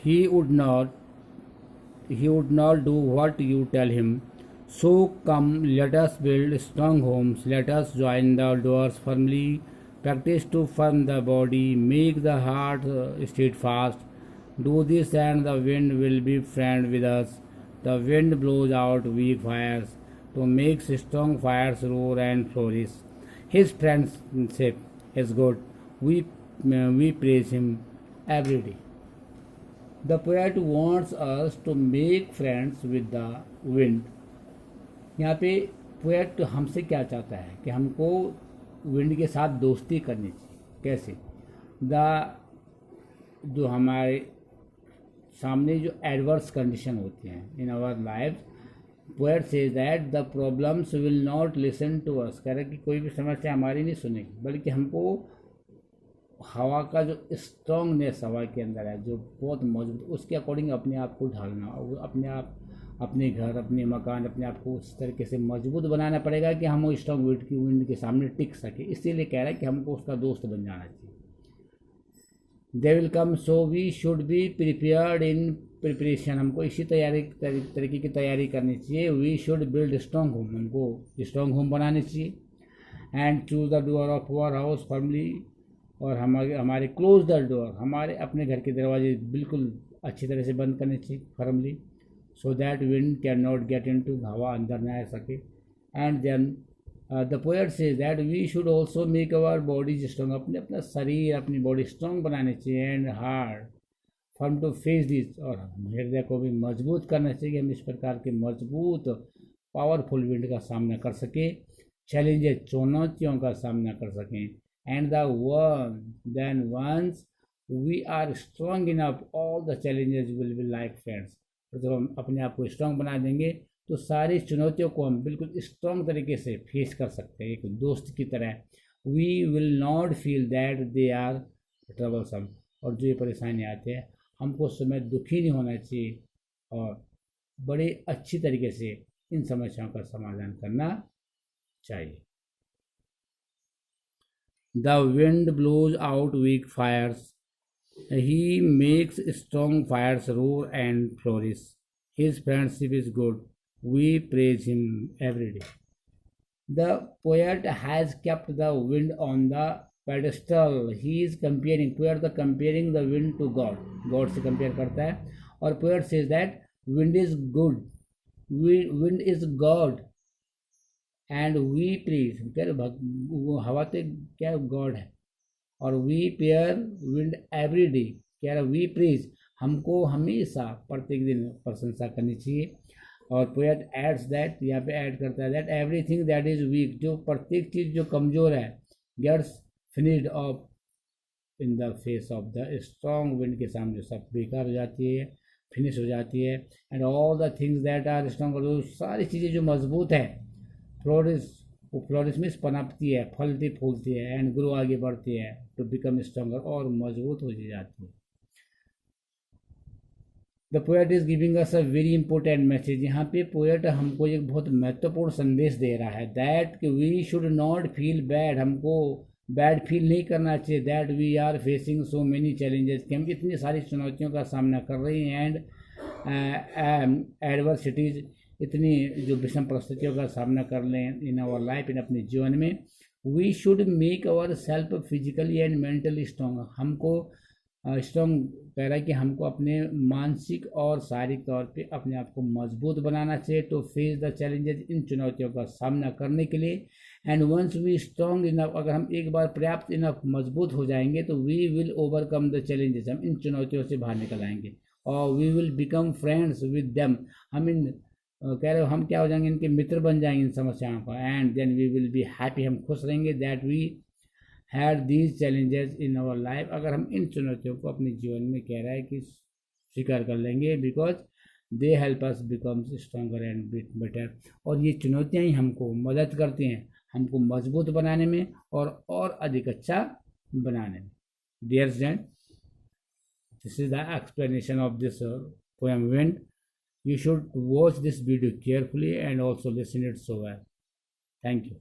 He would not he would not do what you tell him. So come, let us build strong homes. Let us join the doors firmly. Practice to firm the body. Make the heart steadfast. Do this, and the wind will be friend with us. The wind blows out weak fires to make strong fires roar and flourish. His friendship is good. We praise him every day. The poet wants us to make friends with the wind. यहाँ पे poet हमसे क्या चाहता है कि हमको wind के साथ दोस्ती करनी चाहिए। कैसे? द जो हमारे सामने जो एडवर्स कंडीशन होती हैं in our life, poet says that the problems will not listen to us. कह रहे कि कोई भी समस्या हमारी नहीं सुनेगी, बल्कि हमको हवा का जो स्ट्रॉन्गनेस हवा के अंदर है, जो बहुत मौजूद, उसके अकॉर्डिंग अपने आप को ढालना, और अपने आप, अपने घर, अपने मकान, अपने आप को उस तरीके से मजबूत बनाना पड़ेगा कि हम वो स्ट्रॉन्ग विंड के सामने टिक सके। इसीलिए कह रहा है कि हमको उसका दोस्त बन जाना चाहिए। They will come, so we should be prepared in preparation. हमको इसी तरीके की तैयारी करनी चाहिए। We should build strong home, हमको स्ट्रॉन्ग होम बनाने चाहिए। And choose the door of our house firmly, और हमारे क्लोज द डोर, हमारे अपने घर के दरवाजे बिल्कुल अच्छी तरह से बंद करने चाहिए firmly, so that wind can not get in to, हवा अंदर न आ सके। And then the poet says that we should also make our bodies strong, अपना शरीर, अपनी बॉडी स्ट्रॉन्ग बनाने चाहिए। And hard firm to face this, और हृदय को भी मजबूत करना चाहिए। हम इस प्रकार के मजबूत पावरफुल विंड का सामना कर सकें, चैलेंजेस, चुनौतियों का सामना कर सकें। And then once we are strong enough, all the challenges will be like friends. और जब हम अपने आप को स्ट्रांग बना देंगे तो सारी चुनौतियों को हम बिल्कुल स्ट्रांग तरीके से फेस कर सकते हैं, एक दोस्त की तरह। We will not feel that they are troublesome, और जो ये परेशानी आते हैं हमको उस समय दुखी नहीं होना चाहिए, और बड़े अच्छी तरीके से इन समस्याओं का समाधान करना चाहिए। The wind blows out weak fires. He makes strong fires roar and flourish. His friendship is good. We praise him every day. The poet has kept the wind on the pedestal. He is comparing the wind to God. God से compare करता है, और poet says that wind is good. Wind is God. And we please, कह रहे वो हवा तो क्या गॉड है, और we pray wind every day, कह रहा वी प्लीज, हमको हमेशा प्रत्येक दिन प्रशंसा करनी चाहिए। और पोएट एड्स दैट, यहाँ पे ऐड करता है that everything that is weak, जो प्रत्येक चीज़ जो कमज़ोर है, gets finished off in the face of the strong wind के सामने सब बेकार हो जाती है, फिनिश हो जाती है। And all the things that are strong, जो सारी चीज़ें जो मजबूत है, फ्लोरिश में पनपती है, फलती फूलती है, एंड ग्रो, आगे बढ़ती है, टू बिकम स्ट्रॉन्गर, और मजबूत हो जाती है। The poet is giving us a very important message. यहाँ पे पोएट हमको एक बहुत महत्वपूर्ण संदेश दे रहा है, that we should not feel bad, हमको बैड फील नहीं करना चाहिए। That we are facing so many challenges, कि हम इतनी सारी चुनौतियों का सामना कर रहे हैं, एंड एडवर्सिटीज, इतनी जो विषम परिस्थितियों का सामना कर लें इन आवर लाइफ, इन अपने जीवन में। We should make our self physically and mentally strong, हमको स्ट्रॉन्ग कह रहा है कि हमको अपने मानसिक और शारीरिक तौर पे अपने आप को मजबूत बनाना चाहिए, टू फेस द चैलेंजेस, इन चुनौतियों का सामना करने के लिए। And once we strong enough, अगर हम एक बार पर्याप्त इनफ मजबूत हो जाएंगे तो we will overcome the challenges, हम इन चुनौतियों से बाहर निकल आएंगे, और we will become friends with them, हम इन कह रहे हो हम क्या हो जाएंगे, इनके मित्र बन जाएंगे इन समस्याओं का। And then we will be happy, हम खुश रहेंगे, that we had these challenges in our life, अगर हम इन चुनौतियों को अपने जीवन में कह रहा है कि स्वीकार कर लेंगे, because they help us become stronger and better, और ये चुनौतियाँ ही हमको मदद करती हैं हमको मजबूत बनाने में और अधिक अच्छा बनाने में। Dear student, this is the explanation of this poem wind. You should watch this video carefully and also listen it so well. Thank you.